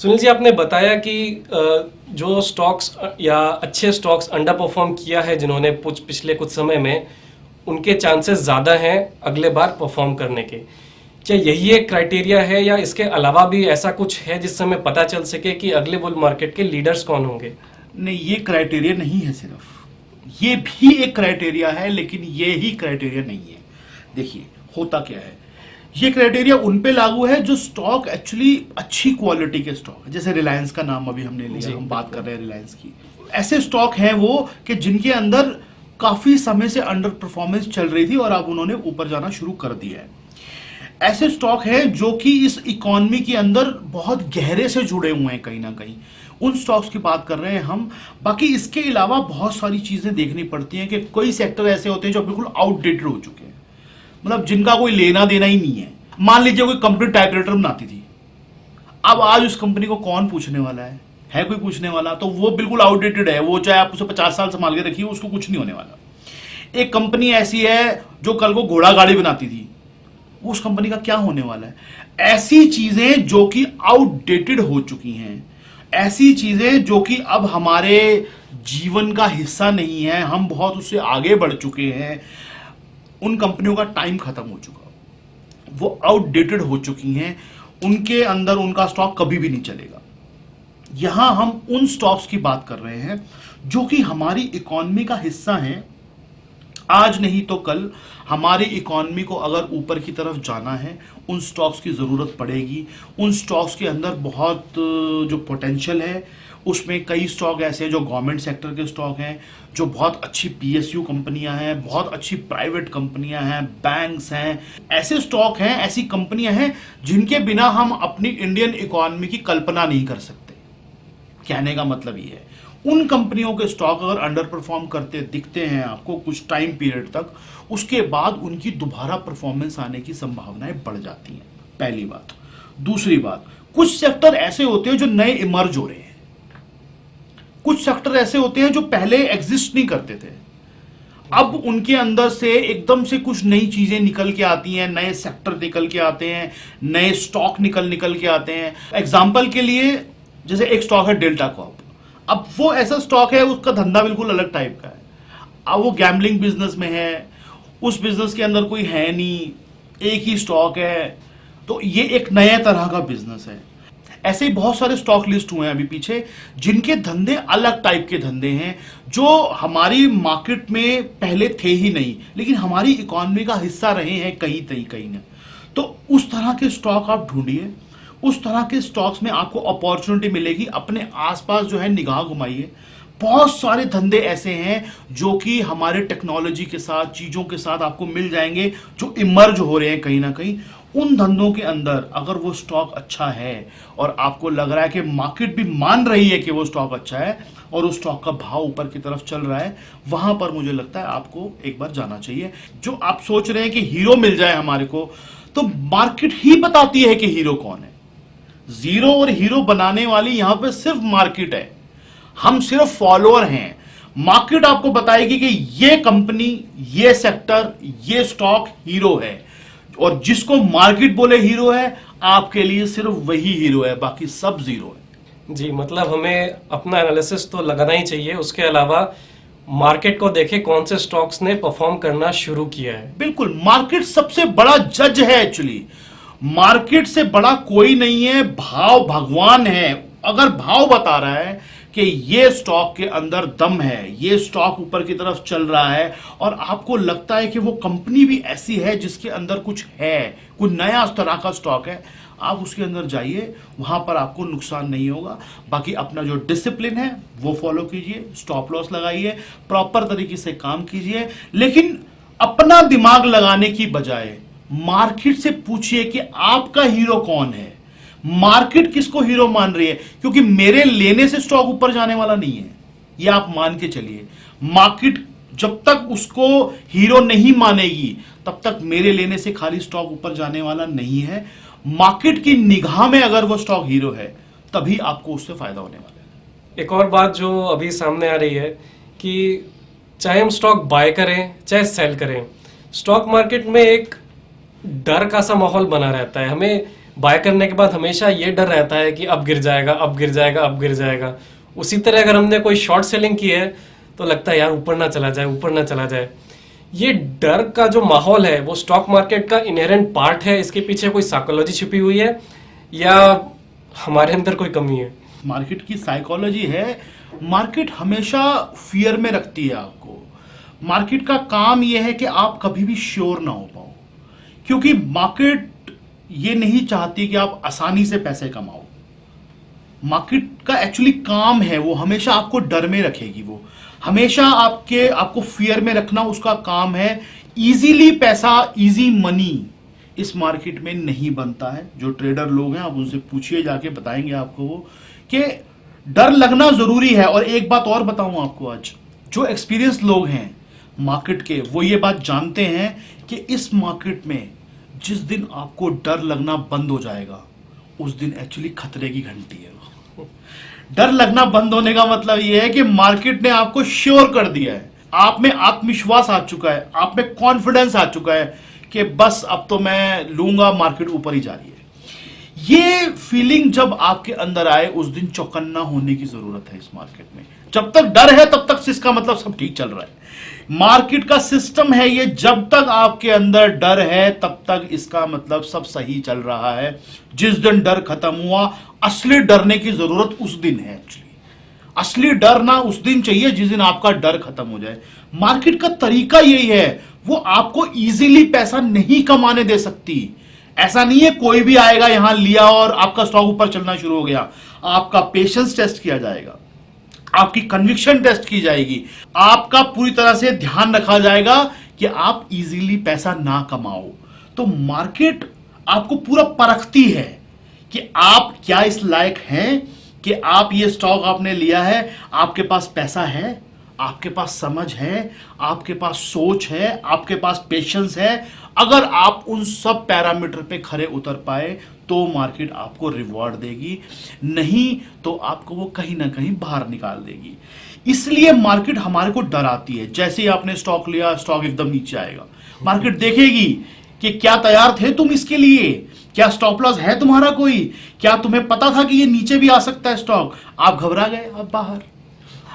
सुनील जी, आपने बताया कि जो स्टॉक्स या अच्छे स्टॉक्स अंडर परफॉर्म किया है जिन्होंने पिछले कुछ समय में, उनके चांसेस ज़्यादा हैं अगले बार परफॉर्म करने के। क्या यही एक क्राइटेरिया है या इसके अलावा भी ऐसा कुछ है जिससे हमें पता चल सके कि अगले बुल मार्केट के लीडर्स कौन होंगे? नहीं, ये क्राइटेरिया नहीं है। सिर्फ ये भी एक क्राइटेरिया है, लेकिन ये ही क्राइटेरिया नहीं है। देखिए होता क्या है, ये क्राइटेरिया उन पे लागू है जो स्टॉक एक्चुअली अच्छी क्वालिटी के स्टॉक है। जैसे रिलायंस का नाम अभी हमने लिया, हम बात कर रहे हैं रिलायंस की। ऐसे स्टॉक हैं वो कि जिनके अंदर काफी समय से अंडर परफॉर्मेंस चल रही थी और अब उन्होंने ऊपर जाना शुरू कर दिया है। ऐसे स्टॉक हैं जो कि इस इकोनॉमी के अंदर बहुत गहरे से जुड़े हुए हैं कहीं ना कहीं, उन स्टॉक्स की बात कर रहे हैं हम। बाकी इसके अलावा बहुत सारी चीजें देखनी पड़ती हैं कि कोई सेक्टर ऐसे होते हैं जो बिल्कुल आउटडेटेड हो चुके हैं, मतलब जिनका कोई लेना देना ही नहीं है। मान लीजिए कोई कंपनी टाइपराइटर बनाती थी, अब आज उस कंपनी को कौन पूछने वाला है कोई पूछने वाला? तो वो बिल्कुल आउटडेटेड है, वो चाहे आप उसे 50 साल संभाल के रखिए, उसको कुछ नहीं होने वाला। एक कंपनी ऐसी है जो कल को घोड़ा गाड़ी बनाती थी, उस कंपनी का क्या होने वाला है? ऐसी चीजें जो कि आउटडेटेड हो चुकी हैं, ऐसी चीजें जो कि अब हमारे जीवन का हिस्सा नहीं है, हम बहुत उससे आगे बढ़ चुके हैं, उन कंपनियों का टाइम खत्म हो चुका, वो आउटडेटेड हो चुकी हैं, उनके अंदर उनका स्टॉक कभी भी नहीं चलेगा। यहां हम उन स्टॉक्स की बात कर रहे हैं जो कि हमारी इकोनॉमी का हिस्सा हैं। आज नहीं तो कल हमारी इकोनॉमी को अगर ऊपर की तरफ जाना है, उन स्टॉक्स की जरूरत पड़ेगी। उन स्टॉक्स के अंदर बहुत जो पोटेंशियल है, उसमें कई स्टॉक ऐसे हैं जो गवर्नमेंट सेक्टर के स्टॉक हैं, जो बहुत अच्छी पीएसयू कंपनियां हैं, बहुत अच्छी प्राइवेट कंपनियां हैं, बैंक्स हैं। ऐसे स्टॉक हैं, ऐसी कंपनियां हैं जिनके बिना हम अपनी इंडियन इकोनॉमी की कल्पना नहीं कर सकते। कहने का मतलब ये है, उन कंपनियों के स्टॉक अगर अंडर परफॉर्म करते दिखते हैं आपको कुछ टाइम पीरियड तक, उसके बाद उनकी दोबारा परफॉर्मेंस आने की संभावनाएं बढ़ जाती हैं, पहली बात। दूसरी बात, कुछ सेक्टर ऐसे होते हैं जो नए इमर्ज हो रहे हैं, कुछ सेक्टर ऐसे होते हैं जो पहले एग्जिस्ट नहीं करते थे, अब उनके अंदर से एकदम से कुछ नई चीजें निकल के आती हैं, नए सेक्टर निकल के आते हैं, नए स्टॉक निकल के आते हैं। एग्जाम्पल के लिए जैसे एक स्टॉक है डेल्टा कॉर्प। अब वो ऐसा स्टॉक है, उसका धंधा बिल्कुल अलग टाइप का है। अब वो गैम्बलिंग बिजनेस में है, उस बिजनेस के अंदर कोई है नहीं, एक ही स्टॉक है, तो ये एक नया तरह का बिजनेस है। ऐसे ही बहुत सारे स्टॉक लिस्ट हुए हैं अभी पीछे, जिनके धंधे अलग टाइप के धंधे हैं, जो हमारी मार्केट में पहले थे ही नहीं, लेकिन हमारी इकोनॉमी का हिस्सा रहे हैं कहीं ना। तो उस तरह के स्टॉक आप ढूंढिए, उस तरह के स्टॉक्स में आपको अपॉर्चुनिटी मिलेगी। अपने आसपास जो है निगाह घुमाइए, बहुत सारे धंधे ऐसे हैं जो कि हमारे टेक्नोलॉजी के साथ, चीजों के साथ आपको मिल जाएंगे, जो इमर्ज हो रहे हैं कहीं ना कहीं। उन धंधों के अंदर अगर वो स्टॉक अच्छा है और आपको लग रहा है कि मार्केट भी मान रही है कि वो स्टॉक अच्छा है और उस स्टॉक का भाव ऊपर की तरफ चल रहा है, वहां पर मुझे लगता है आपको एक बार जाना चाहिए। जो आप सोच रहे हैं कि हीरो मिल जाए हमारे को, तो मार्केट ही बताती है कि हीरो कौन है। जीरो और हीरो बनाने वाली यहां पे सिर्फ मार्केट है, हम सिर्फ फॉलोअर हैं। मार्केट आपको बताएगी कि ये कंपनी, ये सेक्टर, ये स्टॉक हीरो है, और जिसको मार्केट बोले हीरो है, आपके लिए सिर्फ वही हीरो है, बाकी सब जीरो है। जी, मतलब हमें अपना एनालिसिस तो लगाना ही चाहिए, उसके अलावा मार्केट को देखे कौन से स्टॉक्स ने परफॉर्म करना शुरू किया है। बिल्कुल, मार्केट सबसे बड़ा जज है एक्चुअली। मार्केट से बड़ा कोई नहीं है, भाव भगवान है। अगर भाव बता रहा है कि ये स्टॉक के अंदर दम है, ये स्टॉक ऊपर की तरफ चल रहा है, और आपको लगता है कि वो कंपनी भी ऐसी है जिसके अंदर कुछ है, कोई नया तरह का स्टॉक है, आप उसके अंदर जाइए, वहां पर आपको नुकसान नहीं होगा। बाकी अपना जो डिसिप्लिन है वो फॉलो कीजिए, स्टॉप लॉस लगाइए, प्रॉपर तरीके से काम कीजिए, लेकिन अपना दिमाग लगाने की बजाय मार्केट से पूछिए कि आपका हीरो कौन है, मार्केट किसको हीरो मान रही है। क्योंकि मेरे लेने से स्टॉक ऊपर जाने वाला नहीं है, ये आप मान के चलिए। मार्केट जब तक उसको हीरो नहीं मानेगी, तब तक मेरे लेने से खाली स्टॉक ऊपर जाने वाला नहीं है। मार्केट की निगाह में अगर वो स्टॉक हीरो है, तभी आपको उससे फायदा होने वाला है। एक और बात जो अभी सामने आ रही है कि चाहे हम स्टॉक बाय करें चाहे सेल करें, स्टॉक मार्केट में एक डर का सा माहौल बना रहता है। हमें बाय करने के बाद हमेशा ये डर रहता है कि अब गिर जाएगा, अब गिर जाएगा, अब गिर जाएगा। उसी तरह अगर हमने कोई शॉर्ट सेलिंग की है तो लगता है यार ऊपर ना चला जाए, ऊपर ना चला जाए। ये डर का जो माहौल है वो स्टॉक मार्केट का इनहेरेंट पार्ट है, इसके पीछे कोई साइकोलॉजी छुपी हुई है या हमारे अंदर कोई कमी है? मार्केट की साइकोलॉजी है, मार्केट हमेशा फियर में रखती है आपको। मार्केट का काम यह है कि आप कभी भी श्योर ना हो पाओ, क्योंकि मार्केट ये नहीं चाहती कि आप आसानी से पैसे कमाओ। मार्केट का एक्चुअली काम है, वो हमेशा आपको डर में रखेगी, वो हमेशा आपको फियर में रखना उसका काम है। इजीली पैसा, इजी मनी इस मार्केट में नहीं बनता है। जो ट्रेडर लोग हैं आप उनसे पूछिए, जाके बताएंगे आपको वो कि डर लगना जरूरी है। और एक बात और बताऊं आपको, आज जो एक्सपीरियंस लोग हैं मार्केट के, वो ये बात जानते हैं कि इस मार्केट में जिस दिन आपको डर लगना बंद हो जाएगा उस दिन एक्चुअली खतरे की घंटी है। डर लगना बंद होने का मतलब यह है कि मार्केट ने आपको श्योर कर दिया है, आप में आत्मविश्वास आ चुका है, आप में कॉन्फिडेंस आ चुका है कि बस अब तो मैं लूंगा, मार्केट ऊपर ही जा रही है। ये फीलिंग जब आपके अंदर आए उस दिन चौकन्ना होने की जरूरत है। इस मार्केट में जब तक डर है तब तक इसका मतलब सब ठीक चल रहा है। मार्केट का सिस्टम है ये, जब तक आपके अंदर डर है तब तक इसका मतलब सब सही चल रहा है। जिस दिन डर खत्म हुआ, असली डरने की जरूरत उस दिन है। एक्चुअली असली डरना उस दिन चाहिए जिस दिन आपका डर खत्म हो जाए। मार्केट का तरीका यही है, वो आपको इजीली पैसा नहीं कमाने दे सकती। ऐसा नहीं है कोई भी आएगा यहां लिया और आपका स्टॉक ऊपर चलना शुरू हो गया। आपका पेशेंस टेस्ट किया जाएगा, आपकी कन्विक्शन टेस्ट की जाएगी, आपका पूरी तरह से ध्यान रखा जाएगा कि आप इजीली पैसा ना कमाओ। तो मार्केट आपको पूरा परखती है कि आप क्या इस लायक हैं कि आप ये स्टॉक आपने लिया है, आपके पास पैसा है, आपके पास समझ है, आपके पास सोच है, आपके पास पेशेंस है। अगर आप उन सब पैरामीटर पे खरे उतर पाए तो मार्केट आपको रिवॉर्ड देगी, नहीं तो आपको वो कहीं ना कहीं बाहर निकाल देगी। इसलिए मार्केट हमारे को डराती है। जैसे ही आपने स्टॉक लिया, स्टॉक एकदम नीचे आएगा, मार्केट देखेगी कि क्या तैयार थे तुम इसके लिए, क्या स्टॉप लॉस है तुम्हारा कोई, क्या तुम्हें पता था कि ये नीचे भी आ सकता है स्टॉक। आप घबरा गए, आप बाहर।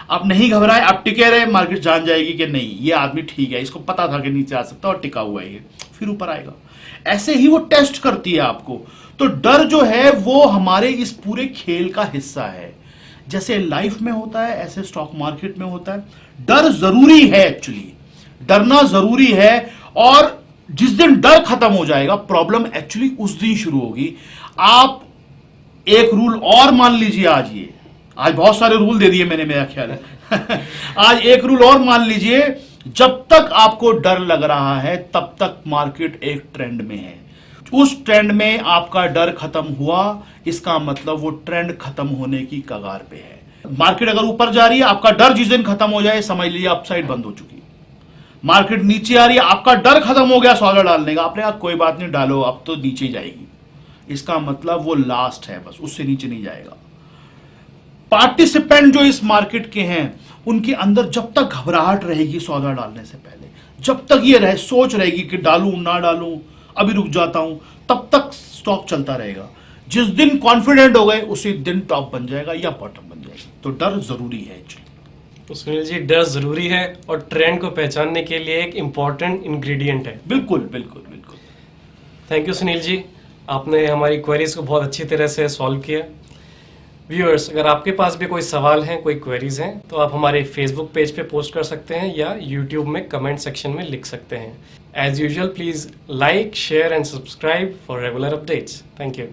आप नहीं घबराए, आप टिके रहे, मार्केट जान जाएगी कि नहीं ये आदमी ठीक है, इसको पता था कि नीचे आ सकता है और टिका हुआ है ये, फिर ऊपर आएगा। ऐसे ही वो टेस्ट करती है आपको। तो डर जो है वो हमारे इस पूरे खेल का हिस्सा है। जैसे लाइफ में होता है ऐसे स्टॉक मार्केट में होता है। डर जरूरी है, एक्चुअली डरना जरूरी है। और जिस दिन डर खत्म हो जाएगा, प्रॉब्लम एक्चुअली उस दिन शुरू होगी। आप एक रूल और मान लीजिए, आज बहुत सारे रूल दे दिए मैंने, मेरा ख्याल है आज एक रूल और मान लीजिए, जब तक आपको डर लग रहा है तब तक मार्केट एक ट्रेंड में है। उस ट्रेंड में आपका डर खत्म हुआ, इसका मतलब वो ट्रेंड खत्म होने की कगार पे है। मार्केट अगर ऊपर जा रही है, आपका डर जिस दिन खत्म हो जाए समझ लीजिए अपसाइड बंद हो चुकी। मार्केट नीचे आ रही है, आपका डर खत्म हो गया सौदा डालने का, आपने कहा कोई बात नहीं डालो, अब तो नीचे ही जाएगी, इसका मतलब वो लास्ट है, बस उससे नीचे नहीं जाएगा। पार्टिसिपेंट जो इस मार्केट के हैं उनके अंदर जब तक घबराहट रहेगी सौदा डालने से पहले, जब तक ये सोच रहेगी कि डालूं ना डालूं, अभी रुक जाता हूं, तब तक स्टॉक चलता रहेगा। जिस दिन कॉन्फिडेंट हो गए उसी दिन टॉप बन जाएगा या बॉटम बन जाएगी। तो डर जरूरी है एक्चुअली। तो सुनील जी, डर जरूरी है और ट्रेंड को पहचानने के लिए एक इंपॉर्टेंट इंग्रेडिएंट है। बिल्कुल बिल्कुल बिल्कुल। थैंक यू सुनील जी, आपने हमारी क्वेरीज को बहुत अच्छी तरह से सॉल्व किया। व्यूअर्स, अगर आपके पास भी कोई सवाल हैं, कोई क्वेरीज हैं, तो आप हमारे फेसबुक पेज पे पोस्ट कर सकते हैं या यूट्यूब में कमेंट सेक्शन में लिख सकते हैं। As usual, please like, share and subscribe for regular updates. Thank you.